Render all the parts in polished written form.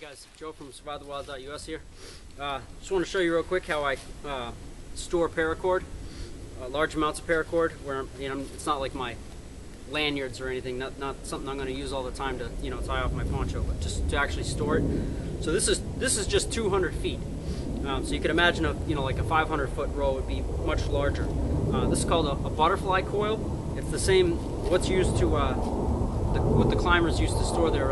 guys, Joe from SurviveTheWild.us here. Just want to show you real quick how I store paracord, large amounts of paracord. Where it's not like my lanyards or anything, not something I'm going to use all the time to tie off my poncho, but just to actually store it. So this is just 200 feet. So you can imagine like a 500-foot roll would be much larger. This is called a butterfly coil. It's the same what's used to what the climbers use to store their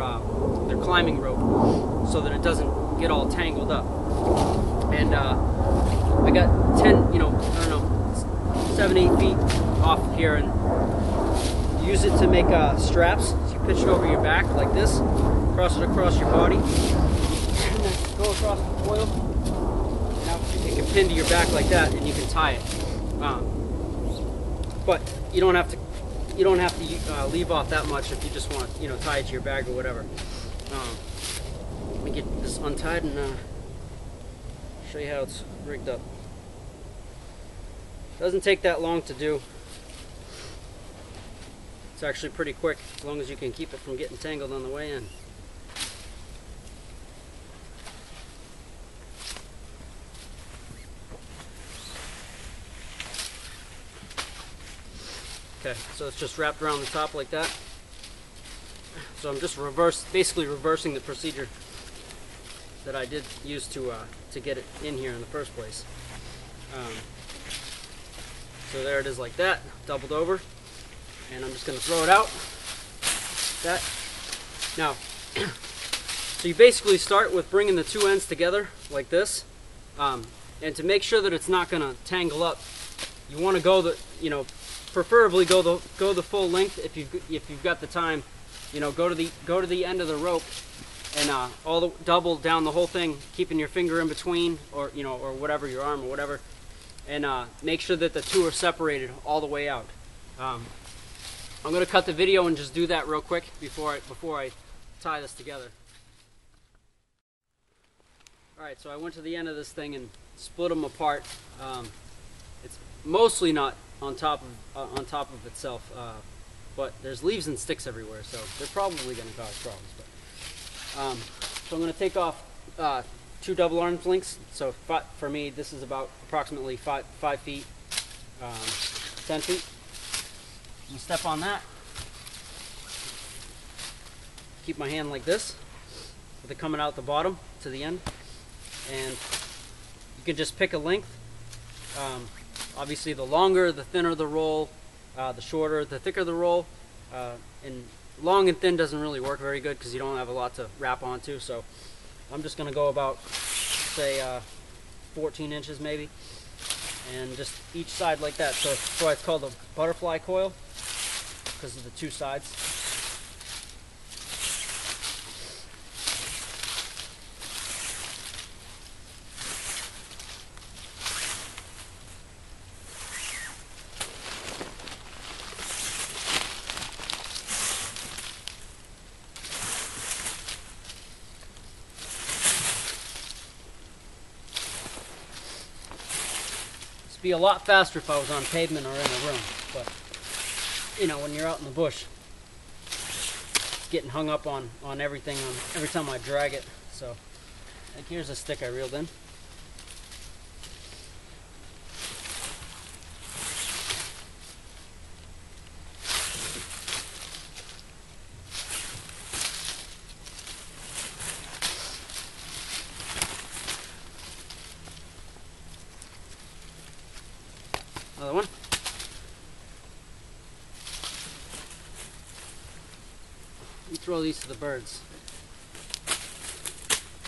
climbing rope, so that it doesn't get all tangled up. And I got 10, I don't know, 7, 8 feet off here, and use it to make straps. So you pitch it over your back like this, cross it across your body, and then go across the coil. Now it can pin to your back like that, and you can tie it. But you don't have to leave off that much if you just want to tie it to your bag or whatever. Let me get this untied and show you how it's rigged up. Doesn't take that long to do. It's actually pretty quick, as long as you can keep it from getting tangled on the way in. Okay, so it's just wrapped around the top like that. So I'm just basically reversing the procedure that I did use to get it in here in the first place. So there it is like that, doubled over, and I'm just going to throw it out. That. Now, so you basically start with bringing the two ends together like this, and to make sure that it's not going to tangle up, you want to go preferably go the full length if you've got the time. Go to the end of the rope and double down the whole thing, keeping your finger in between, or or whatever, your arm or whatever, and make sure that the two are separated all the way out. I'm going to cut the video and just do that real quick before I tie this together. All right, so I went to the end of this thing and split them apart. It's mostly not on top of itself, but there's leaves and sticks everywhere, so they're probably going to cause problems. But so I'm going to take off 2 double arms links. So for me, this is about approximately 5 feet, 10 feet. I'm going to step on that. Keep my hand like this, with it coming out the bottom to the end, and you can just pick a length. Obviously, the longer, the thinner the roll, the shorter, the thicker the roll. And long and thin doesn't really work very good because you don't have a lot to wrap onto. So I'm just going to go about, say, 14 inches maybe, and just each side like that. So that's why it's called a butterfly coil, because of the two sides. Be a lot faster if I was on pavement or in a room, but when you're out in the bush, getting hung up on everything every time I drag it. So like, here's a stick I reeled in. Another one. You throw these to the birds.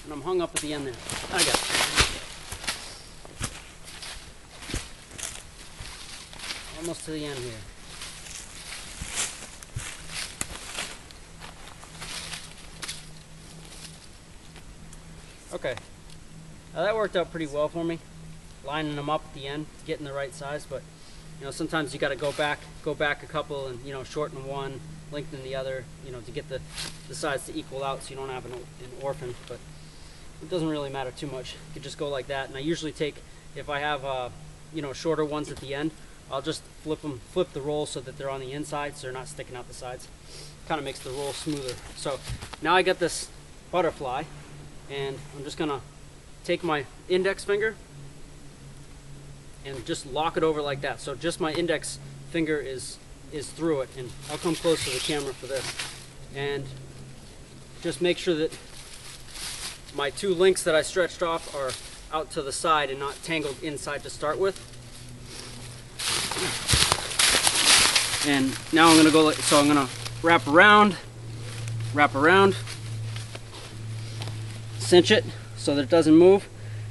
And I'm hung up at the end there. I got it. Almost to the end here. Okay. Now that worked out pretty well for me, lining them up at the end, getting the right size. But sometimes you got to go back a couple, and shorten one, lengthen the other, to get the sides to equal out, so you don't have an orphan. But it doesn't really matter too much. You could just go like that. And I usually take, if I have shorter ones at the end, I'll just flip the roll so that they're on the inside, so they're not sticking out the sides. Kind of makes the roll smoother. So now I got this butterfly. And I'm just gonna take my index finger and just lock it over like that. So just my index finger is through it, and I'll come close to the camera for this. And just make sure that my 2 links that I stretched off are out to the side and not tangled inside to start with. And now I'm gonna go, so I'm gonna wrap around, cinch it so that it doesn't move.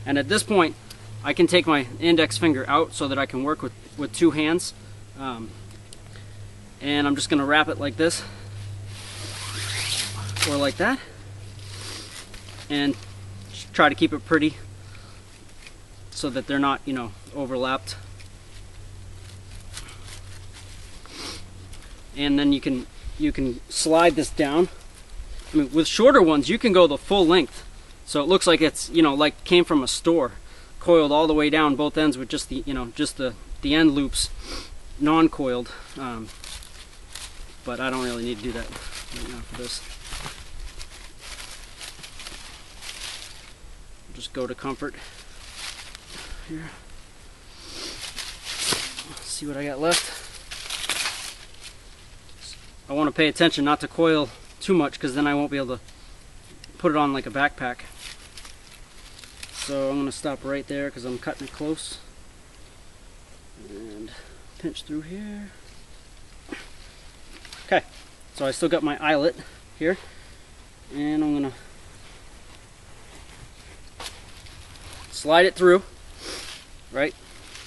And at this point, I can take my index finger out so that I can work with 2 hands. And I'm just gonna wrap it like this, or like that, and try to keep it pretty so that they're not, you know, overlapped. And then you can slide this down. I mean, with shorter ones, you can go the full length, so it looks like it's, you know, like came from a store, coiled all the way down both ends with just the, you know, just the end loops non-coiled. But I don't really need to do that right now for this. Just go to comfort here. Let's see what I got left. I want to pay attention not to coil too much, because then I won't be able to put it on like a backpack. So I'm going to stop right there because I'm cutting it close. And pinch through here. Okay, so I still got my eyelet here, and I'm going to slide it through, right,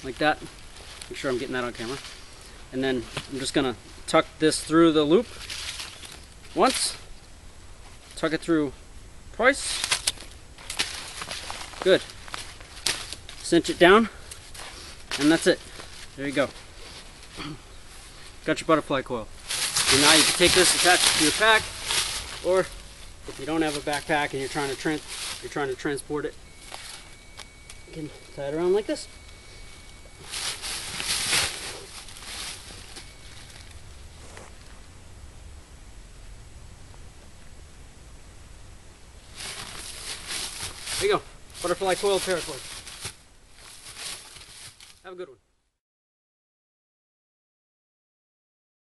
like that. Make sure I'm getting that on camera. And then I'm just going to tuck this through the loop once, tuck it through twice. Good. Cinch it down, and that's it. There you go. Got your butterfly coil. And now you can take this, attach it to your pack, or if you don't have a backpack and you're trying to transport it, you can tie it around like this. There you go. Butterfly coil paracord. Have a good one.